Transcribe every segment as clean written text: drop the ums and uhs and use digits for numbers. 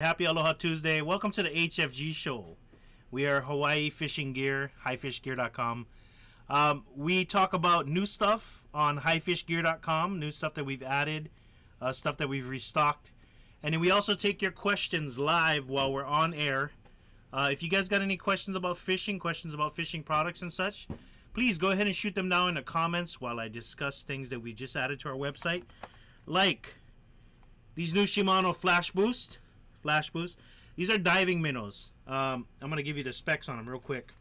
Happy Aloha Tuesday. Welcome to the HFG show. We are Hawaii Fishing Gear, highfishgear.com. We talk about new stuff on highfishgear.com, new stuff that we've added, stuff that we've restocked. And then we also take your questions live while we're on air. If you guys got any questions about fishing products and such, please go ahead and shoot them down in the comments while I discuss things that we just added to our website. Like these new Shimano Flash Boost. These are diving minnows. I'm going to give you the specs on them real quick.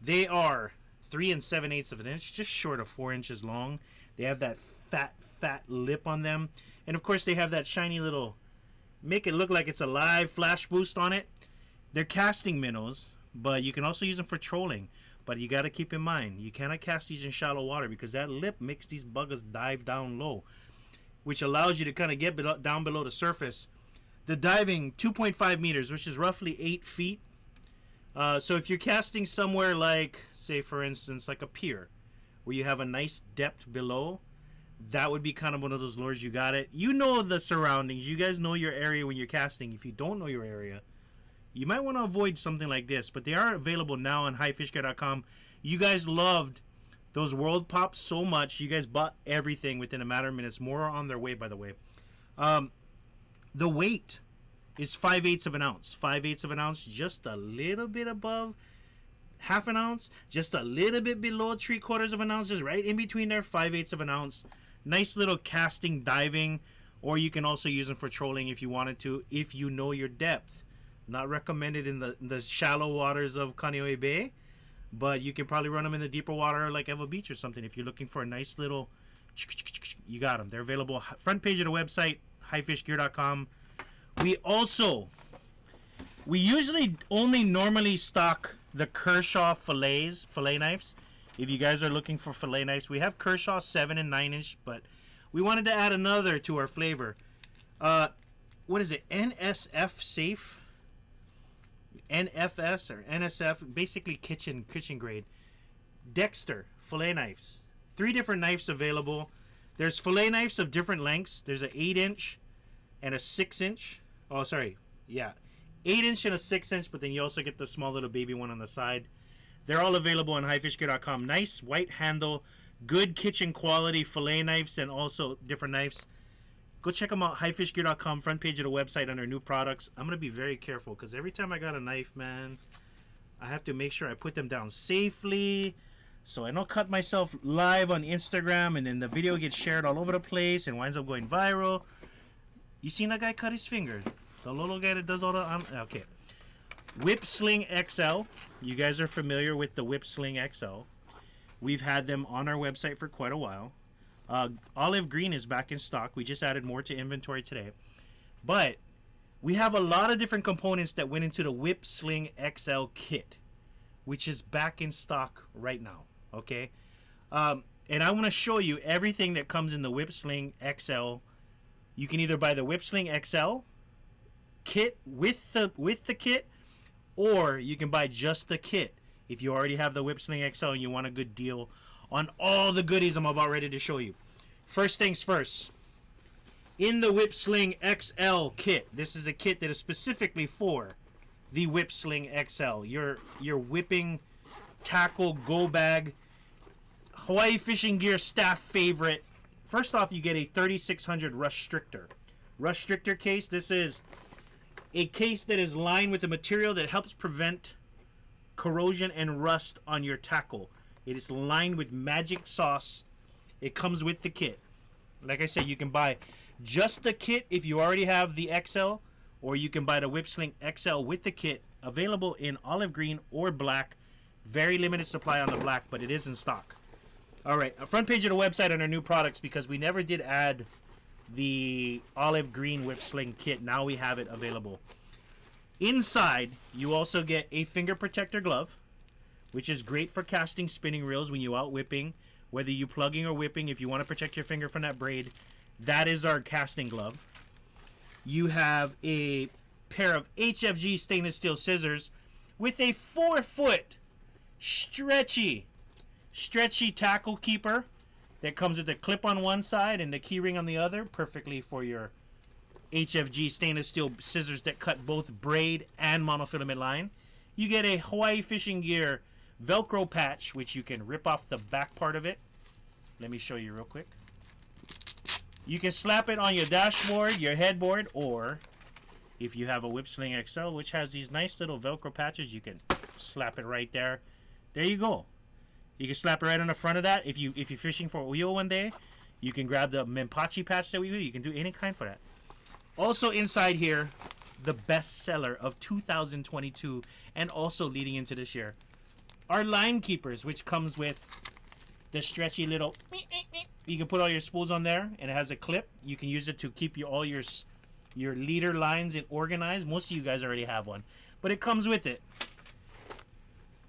They are 3 7/8 of an inch, just short of 4 inches long. They have that fat lip on them. And of course they have that shiny little, make it look like it's a live flash boost on it. They're casting minnows, but you can also use them for trolling. But you got to keep in mind, you cannot cast these in shallow water because that lip makes these buggers dive down low, which allows you to kind of get down below the surface. The diving 2.5 meters, which is roughly 8 feet. So if you're casting somewhere like, say for instance, like a pier, where you have a nice depth below, that would be kind of one of those lures. You got it. You know the surroundings. You guys know your area when you're casting. If you don't know your area, you might want to avoid something like this. But they are available now on highfishgear.com. You guys loved those World Pops so much. You guys bought everything within a matter of minutes. More are on their way, by the way. The weight is 5/8 of an ounce. 5/8 of an ounce, just a little bit above half an ounce, just a little bit below 3/4 of an ounce, just right in between there. 5/8 of an ounce. Nice little casting diving, or you can also use them for trolling if you wanted to, if you know your depth. Not recommended in the shallow waters of Kaneohe Bay, but you can probably run them in the deeper water like Ewa Beach or something if you're looking for a nice little. You got them. They're available. Front page of the website, highfishgear.com. We usually only normally stock the Kershaw fillet knives. If you guys are looking for fillet knives, we have Kershaw 7 and 9 inch, but we wanted to add another to our flavor. What is it? NSF safe? NFS or NSF, basically kitchen grade. Dexter fillet knives. 3 different knives available. There's fillet knives of different lengths. There's an 8 inch and a 6 inch. Oh, sorry. Yeah. 8 inch and a 6 inch, but then you also get the small little baby one on the side. They're all available on highfishgear.com. Nice white handle, good kitchen quality fillet knives, and also different knives. Go check them out, highfishgear.com, front page of the website under new products. I'm going to be very careful because every time I got a knife, man, I have to make sure I put them down safely so I don't cut myself live on Instagram and then the video gets shared all over the place and winds up going viral. You seen that guy cut his finger? The little guy that does all the... okay. Whip Sling XL. You guys are familiar with the Whip Sling XL. We've had them on our website for quite a while. Olive green is back in stock. We just added more to inventory today. But we have a lot of different components that went into the Whip Sling XL kit, which is back in stock right now. Okay? And I want to show you everything that comes in the Whip Sling XL. You can either buy the Whip Sling XL kit with the kit, or you can buy just the kit if you already have the Whip Sling XL and you want a good deal on all the goodies I'm about ready to show you. First things first. In the Whip Sling XL kit, this is a kit that is specifically for the Whip Sling XL. Your whipping tackle go bag, Hawaii Fishing Gear staff favorite. First off, you get a 3600 Restrictor. Restrictor case. This is a case that is lined with a material that helps prevent corrosion and rust on your tackle. It is lined with magic sauce. It comes with the kit. Like I said, you can buy just the kit if you already have the XL, or you can buy the Whip Sling XL with the kit, available in olive green or black. Very limited supply on the black, but it is in stock. Alright, front page of the website under new products, because we never did add the olive green Whip Sling kit. Now we have it available. Inside, you also get a finger protector glove, which is great for casting spinning reels when you out whipping, whether you plugging or whipping. If you want to protect your finger from that braid, that is our casting glove. You have a pair of HFG stainless steel scissors with a 4-foot stretchy tackle keeper that comes with a clip on one side and the key ring on the other, perfectly for your HFG stainless steel scissors that cut both braid and monofilament line. You get a Hawaii Fishing Gear Velcro patch, which you can rip off the back part of it. Let me show you real quick. You can slap it on your dashboard, your headboard, or if you have a Whip Sling XL, which has these nice little Velcro patches, you can slap it right there. There you go. You can slap it right on the front of that. If you're fishing for Uyo one day, you can grab the Mempachi patch that we do. You can do any kind for that. Also inside here, the best seller of 2022 and also leading into this year, our line keepers, which comes with the stretchy little. You can put all your spools on there, and it has a clip. You can use it to keep all your leader lines organized. Most of you guys already have one, but it comes with it.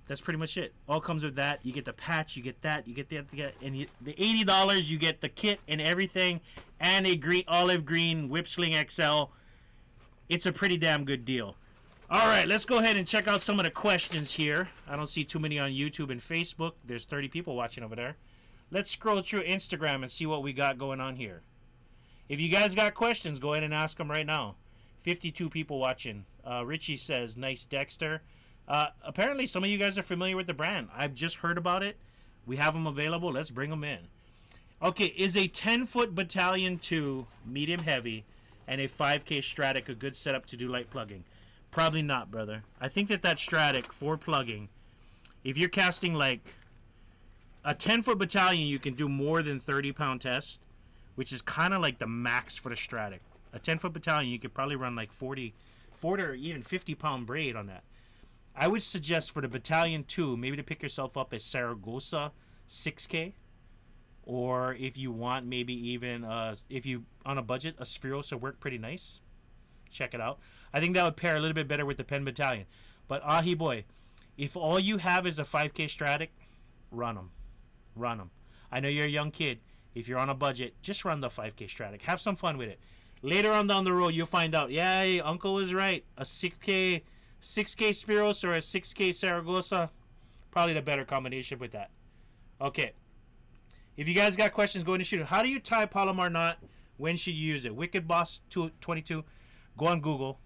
That's pretty much it. All comes with that. You get the patch, you get that, you get that, and the $80 you get the kit and everything, and a olive green Whip Sling XL. It's a pretty damn good deal. All right, let's go ahead and check out some of the questions here. I don't see too many on YouTube and Facebook. There's 30 people watching over there. Let's scroll through Instagram and see what we got going on here. If you guys got questions, go ahead and ask them right now. 52 people watching. Richie says, nice Dexter. Apparently, some of you guys are familiar with the brand. I've just heard about it. We have them available. Let's bring them in. Okay, is a 10-foot Battalion 2 medium heavy and a 5K Stratic a good setup to do light plugging? Probably not, brother. I think that Stratic for plugging, if you're casting like a 10-foot Battalion, you can do more than 30-pound test, which is kind of like the max for the Stratic. A 10-foot Battalion, you could probably run like 40 or even 50-pound braid on that. I would suggest for the Battalion 2, maybe to pick yourself up a Saragossa 6K, or if you want, maybe even if you on a budget, a Spheros will work pretty nice. Check it out. I think that would pair a little bit better with the Penn Battalion. But ahi boy, if all you have is a 5K Stratic, run them. Run them. I know you're a young kid. If you're on a budget, just run the 5K Stratic. Have some fun with it. Later on down the road, you'll find out, yeah, Uncle was right. A 6K Spheros or a 6K Saragossa, probably the better combination with that. Okay. If you guys got questions, go ahead and shoot it. How do you tie Palomar knot? When should you use it? Wicked Boss 22. Go on Google.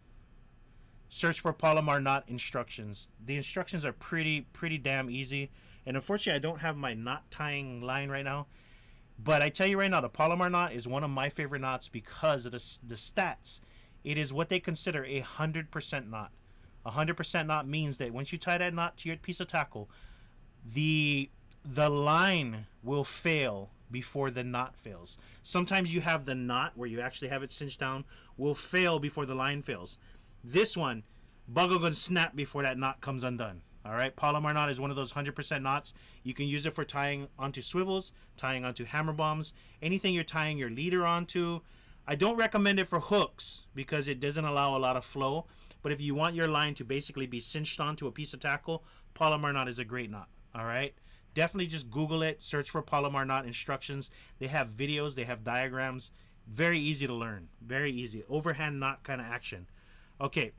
Search for Palomar knot instructions. The instructions are pretty damn easy. And unfortunately, I don't have my knot tying line right now. But I tell you right now, the Palomar knot is one of my favorite knots because of the stats. It is what they consider a 100% knot. 100% knot means that once you tie that knot to your piece of tackle, the line will fail before the knot fails. Sometimes you have the knot where you actually have it cinched down will fail before the line fails. This one, bug will gonna snap before that knot comes undone. All right, Palomar knot is one of those 100% knots. You can use it for tying onto swivels, tying onto hammer bombs, anything you're tying your leader onto. I don't recommend it for hooks because it doesn't allow a lot of flow. But if you want your line to basically be cinched onto a piece of tackle, Palomar knot is a great knot. All right, definitely just Google it, search for Palomar knot instructions. They have videos, they have diagrams. Very easy to learn. Very easy. Overhand knot kind of action. Okay.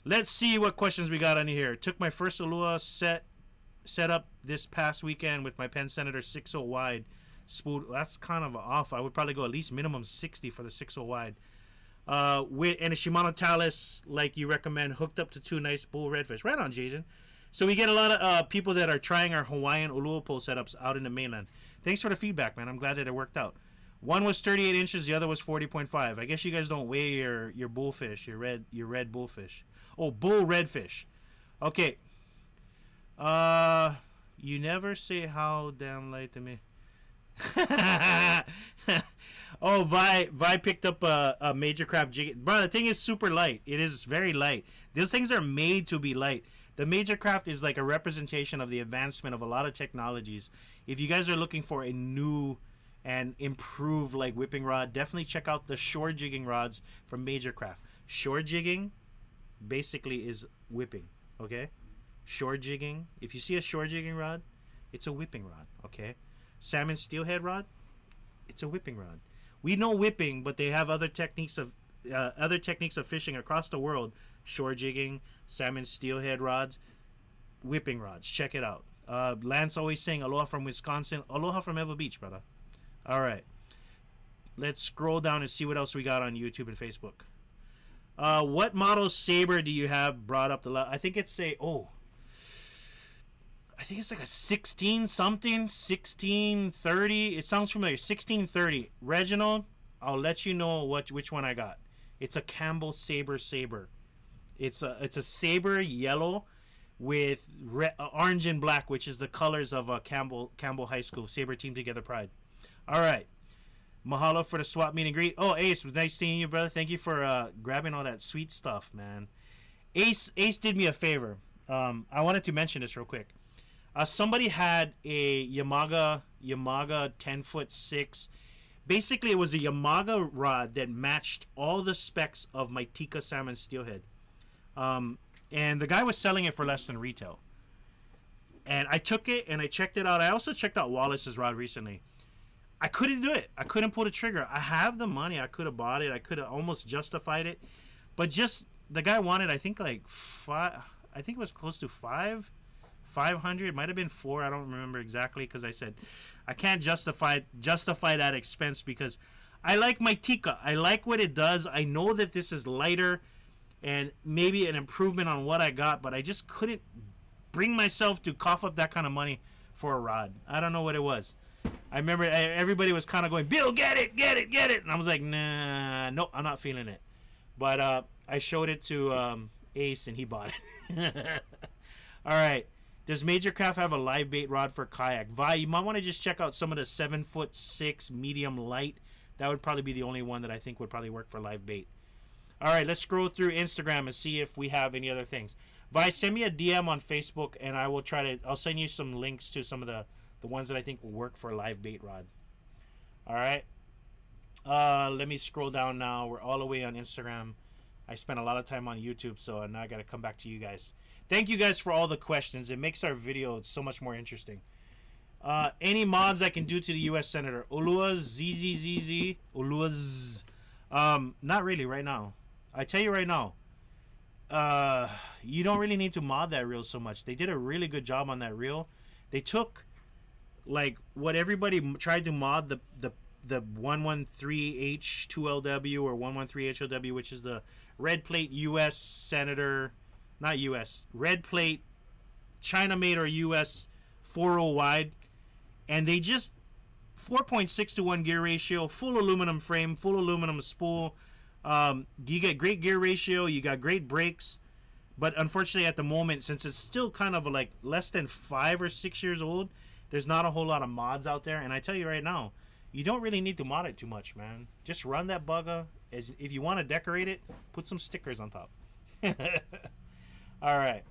Let's see what questions we got on here. Took my first Alua set up this past weekend with my Penn Senator 6.0 wide spool. That's kind of off. I would probably go at least minimum 60 for the 6.0 wide. And a Shimano Talus, like you recommend, hooked up to 2 nice bull redfish. Right on, Jason. So we get a lot of people that are trying our Hawaiian Ulua pole setups out in the mainland. Thanks for the feedback, man. I'm glad that it worked out. One was 38 inches, the other was 40.5. I guess you guys don't weigh your bullfish, your red bullfish. Oh, bull redfish. Okay. You never say how damn light to me. Oh, Vi picked up a Major Craft jig. Bro, the thing is super light. It is very light. Those things are made to be light. The Major Craft is like a representation of the advancement of a lot of technologies. If you guys are looking for a new and improved like whipping rod, definitely check out the shore jigging rods from Major Craft. Shore jigging basically is whipping, okay? Shore jigging. If you see a shore jigging rod, it's a whipping rod, okay? Salmon steelhead rod, it's a whipping rod. We know whipping, but they have other techniques of fishing across the world. Shore jigging, salmon steelhead rods, whipping rods. Check it out. Lance always saying aloha from Wisconsin. Aloha from Ewa Beach, brother. All right. Let's scroll down and see what else we got on YouTube and Facebook. What model saber do you have brought up the I think it's I think it's like a 16 something, 1630. It sounds familiar. 1630. Reginald, I'll let you know which one I got. It's a Campbell saber. It's a saber yellow with orange and black, which is the colors of Campbell High School saber team together pride. All right. Mahalo for the swap meet and greet. Oh, Ace, it was nice seeing you, brother. Thank you for grabbing all that sweet stuff, man. Ace did me a favor. I wanted to mention this real quick. Somebody had a Yamaga 10'6". Basically, it was a Yamaga rod that matched all the specs of my Tika Salmon Steelhead. And the guy was selling it for less than retail. And I took it and I checked it out. I also checked out Wallace's rod recently. I couldn't do it. I couldn't pull the trigger. I have the money. I could have bought it. I could have almost justified it. But just, the guy wanted, I think like five, I think it was close to 500. It might have been 4. I don't remember exactly, because I said I can't justify that expense because I like my Tika. I like what it does. I know that this is lighter and maybe an improvement on what I got, but I just couldn't bring myself to cough up that kind of money for a rod. I don't know what it was. I remember everybody was kind of going, Bill, get it. And I was like, nah, no, I'm not feeling it. But I showed it to Ace and he bought it. All right. Does Major Craft have a live bait rod for kayak? Vi, you might want to just check out some of the 7'6" medium light. That would probably be the only one that I think would probably work for live bait. All right, let's scroll through Instagram and see if we have any other things. Vi, send me a DM on Facebook and I will I'll send you some links to some of the ones that I think will work for a live bait rod. All right. Let me scroll down now. We're all the way on Instagram. I spent a lot of time on YouTube, so now I got to come back to you guys. Thank you guys for all the questions. It makes our video so much more interesting. Any mods I can do to the U.S. Senator? Uluaz, ZZZZ, Uluaz. Not really right now. I tell you right now, you don't really need to mod that reel so much. They did a really good job on that reel. They took like what everybody tried to mod, the 113H2LW or 113HOW, which is the red plate U.S. Senator, not U.S., red plate China made or U.S. 4.0 wide, and they just 4.6 to 1 gear ratio, full aluminum frame, full aluminum spool. You get great gear ratio, you got great brakes, but unfortunately at the moment, since it's still kind of like less than 5 or 6 years old, there's not a whole lot of mods out there. And I tell you right now, you don't really need to mod it too much, man. Just run that bugger. If you want to decorate it, put some stickers on top. All right.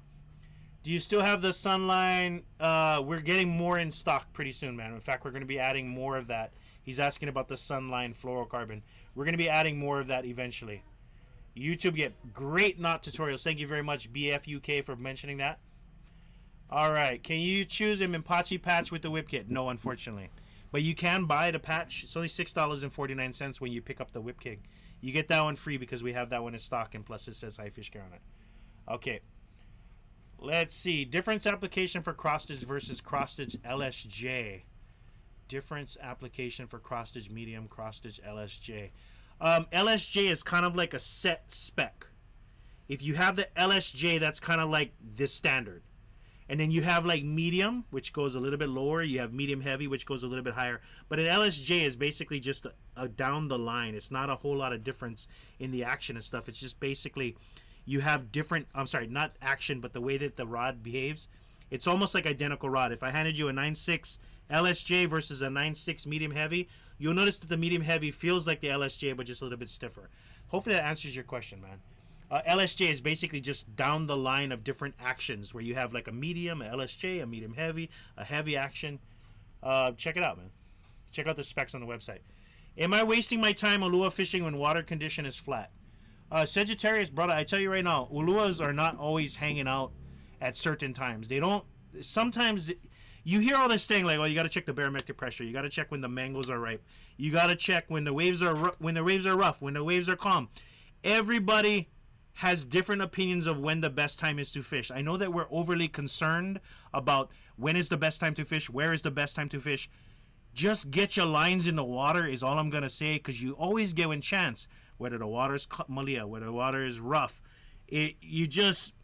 Do you still have the Sunline? We're getting more in stock pretty soon, man. In fact, we're going to be adding more of that. He's asking about the Sunline fluorocarbon. We're going to be adding more of that eventually. YouTube get great knot tutorials. Thank you very much, BFUK, for mentioning that. All right. Can you choose a Minpachi patch with the whip kit? No, unfortunately. But you can buy the patch. It's only $6.49 when you pick up the whip kit. You get that one free because we have that one in stock, and plus it says High Fish Care on it. Okay. Let's see. Difference application for cross stitch versus cross stitch LSJ. Difference application for cross stitch medium, cross stitch LSJ. LSJ is kind of like a set spec. If you have the LSJ, that's kind of like the standard. And then you have like medium, which goes a little bit lower. You have medium heavy, which goes a little bit higher. But an LSJ is basically just a down the line. It's not a whole lot of difference in the action and stuff. It's just basically you have different, I'm sorry, not action, but the way that the rod behaves. It's almost like identical rod. If I handed you a 9.6 LSJ versus a 9.6 medium heavy, you'll notice that the medium heavy feels like the LSJ, but just a little bit stiffer. Hopefully that answers your question, man. LSJ is basically just down the line of different actions where you have like a medium, a LSJ, a medium heavy, a heavy action. Check it out, man. Check out the specs on the website. Am I wasting my time ulua fishing when water condition is flat? Sagittarius, brother, I tell you right now, uluas are not always hanging out at certain times. They don't. Sometimes you hear all this thing like, oh, you got to check the barometric pressure. You got to check when the mangoes are ripe. You got to check when the waves are rough, when the waves are calm. Everybody has different opinions of when the best time is to fish. I know that we're overly concerned about when is the best time to fish, where is the best time to fish. Just get your lines in the water is all I'm going to say, because you always get one chance, whether the water is malia, whether the water is rough. You just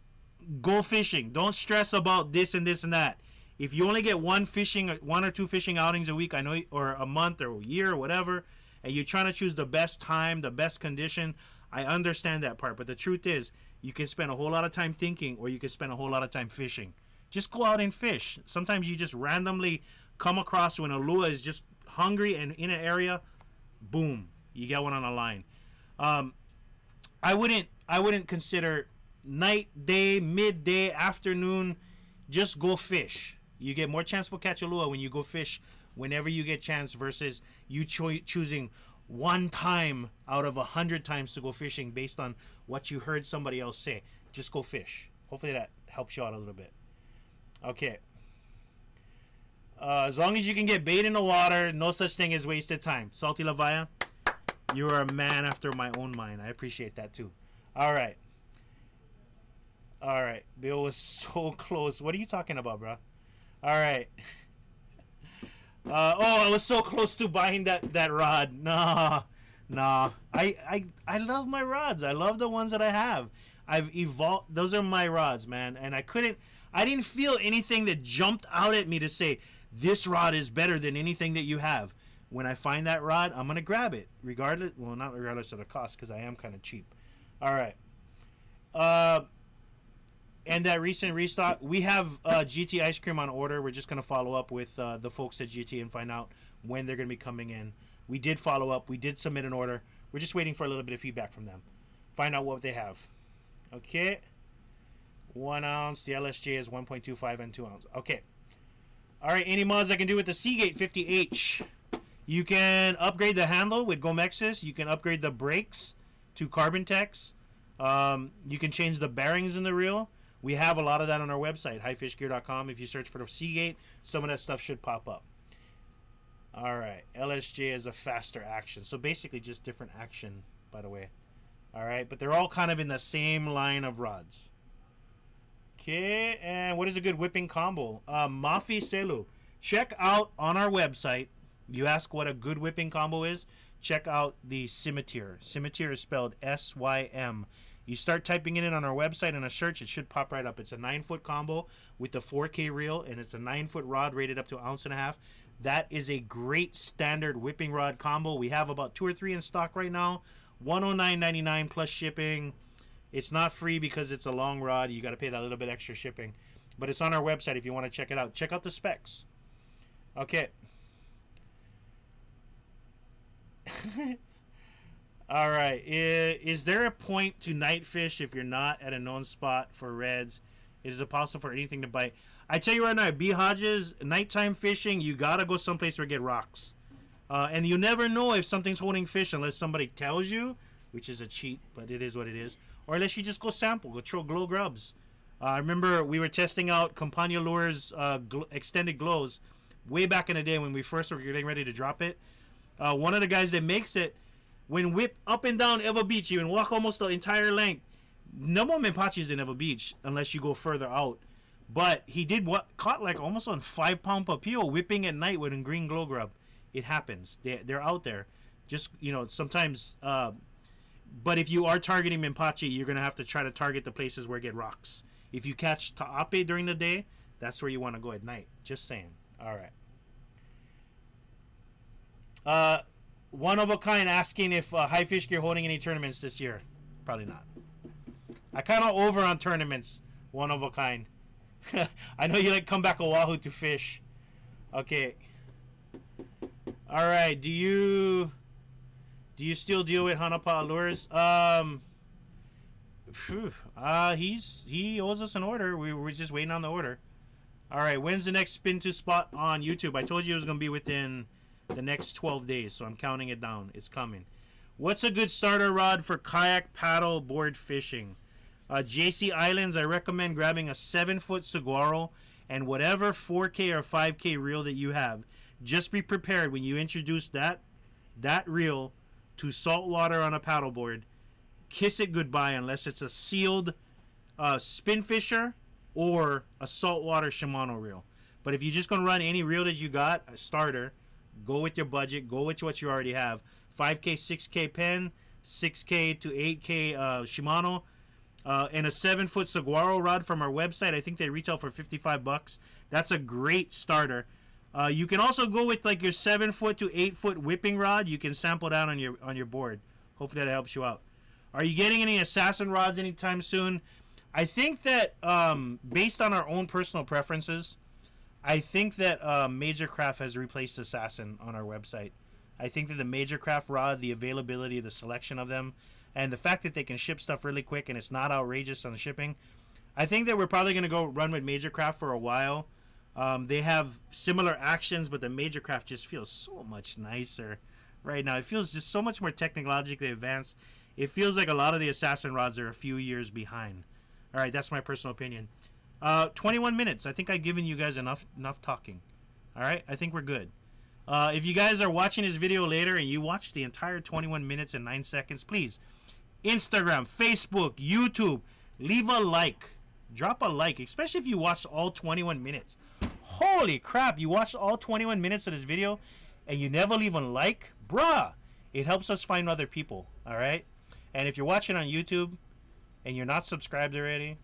go fishing. Don't stress about this and this and that. If you only get one or two fishing outings a week, I know, or a month or a year or whatever, and you're trying to choose the best time, the best condition, I understand that part. But the truth is, you can spend a whole lot of time thinking, or you can spend a whole lot of time fishing. Just go out and fish. Sometimes you just randomly come across when a lure is just hungry and in an area, boom, you get one on a line. I wouldn't consider night, day, midday, afternoon. Just go fish. You get more chance to catch a lure when you go fish whenever you get chance, versus you choosing one time out of 100 times to go fishing based on what you heard somebody else say. Just go fish. Hopefully that helps you out a little bit. Okay. As long as you can get bait in the water, no such thing as wasted time. Salty Lavaya, you are a man after my own mind. I appreciate that too. All right. All right. Bill was so close. What are you talking about, bro? All right. I was so close to buying that rod. Nah. I love my rods. I love the ones that I have. I've evolved. Those are my rods, man. And I didn't feel anything that jumped out at me to say, this rod is better than anything that you have. When I find that rod, I'm going to grab it. Regardless, well, not regardless of the cost, because I am kind of cheap. All right. And that recent restock, we have GT ice cream on order. We're just going to follow up with the folks at GT and find out when they're going to be coming in. We did follow up. We did submit an order. We're just waiting for a little bit of feedback from them. Find out what they have. Okay. 1 ounce. The LSJ is 1.25 and 2 ounce. Okay. All right. Any mods I can do with the Seagate 50H? You can upgrade the handle with Gomexis. You can upgrade the brakes to Carbon Tex. You can change the bearings in the reel. We have a lot of that on our website, highfishgear.com. If you search for the Seagate, some of that stuff should pop up. All right. LSJ is a faster action. So basically just different action, by the way. All right. But they're all kind of in the same line of rods. Okay. And what is a good whipping combo? Mafi Selu. Check out on our website. You ask what a good whipping combo is. Check out the Scimitar. Scimitar is spelled S-Y-M. You start typing it in on our website in a search, it should pop right up. It's a 9-foot combo with the 4K reel, and it's a 9-foot rod rated up to 1.5 ounces. That is a great standard whipping rod combo. We have about 2 or 3 in stock right now. $109.99 plus shipping. It's not free because it's a long rod. You got to pay that little bit extra shipping. But it's on our website if you want to check it out. Check out the specs. Okay. All right. Is there a point to night fish if you're not at a known spot for reds? Is it possible for anything to bite? I tell you right now, B. Hodges, nighttime fishing, you got to go someplace where you get rocks. And you never know if something's holding fish unless somebody tells you, which is a cheat, but it is what it is. Or unless you just go sample, go throw glow grubs. I remember we were testing out Campania Lures extended glows way back in the day when we first were getting ready to drop it. One of the guys that makes it, when whip up and down Eva Beach, you can walk almost the entire length. No more Menpachis in Eva Beach unless you go further out. But he did caught like almost on 5-pound papio whipping at night with a green glow grub. It happens. They're out there. Just, sometimes. But if you are targeting Menpachi, you're going to have to try to target the places where you get rocks. If you catch Ta'ape during the day, that's where you want to go at night. Just saying. All right. One of a kind asking if High Fish Gear holding any tournaments this year. Probably not. I kind of over on tournaments. One of a kind. I know you like come back Oahu to fish. Okay. All right. Do you still deal with Hanapa Lures? He owes us an order. We're just waiting on the order. All right. When's the next spin to spot on YouTube? I told you it was gonna be within the next 12 days, so I'm counting it down. It's coming. What's a good starter rod for kayak paddle board fishing? JC Islands, I recommend grabbing a 7-foot saguaro and whatever 4K or 5K reel that you have. Just be prepared when you introduce that reel to salt water on a paddleboard. Kiss it goodbye unless it's a sealed spin fisher or a saltwater Shimano reel. But if you're just going to run any reel that you got, a starter, Go with your budget. Go with what you already have. 5K, 6K pen, 6K to 8K Shimano, and a 7-foot saguaro rod from our website. I think they retail for $55. That's a great starter. You can also go with like your 7-foot to 8-foot whipping rod. You can sample that on your board. Hopefully that helps you out. Are you getting any assassin rods anytime soon? I think that based on our own personal preferences, I think that Major Craft has replaced Assassin on our website. I think that the Major Craft rod, the availability, the selection of them, and the fact that they can ship stuff really quick and it's not outrageous on the shipping, I think that we're probably going to go run with Major Craft for a while. They have similar actions, but the Major Craft just feels so much nicer right now. It feels just so much more technologically advanced. It feels like a lot of the Assassin rods are a few years behind. All right, that's my personal opinion. 21 minutes. I think I've given you guys enough talking. All right, I think we're good. If you guys are watching this video later and you watched the entire 21 minutes and 9 seconds, please, Instagram, Facebook, YouTube, leave a like. Drop a like, especially if you watched all 21 minutes. Holy crap, you watched all 21 minutes of this video and you never leave a like? Bruh, it helps us find other people, all right? And if you're watching on YouTube and you're not subscribed already,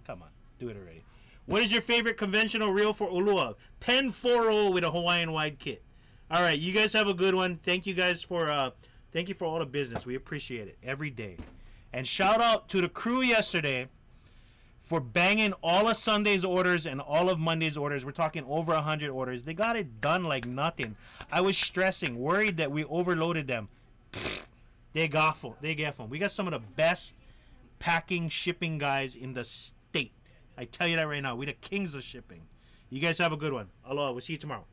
come on, do it already. What is your favorite conventional reel for Ulua? Pen 4.0 with a Hawaiian wide kit. All right, you guys have a good one. Thank you guys for thank you for all the business. We appreciate it every day. And shout out to the crew yesterday for banging all of Sunday's orders and all of Monday's orders. We're talking over 100 orders. They got it done like nothing. I was stressing, worried that we overloaded them. They got them. We got some of the best packing, shipping guys in the state. I tell you that right now. We're the kings of shipping. You guys have a good one. Aloha. We'll see you tomorrow.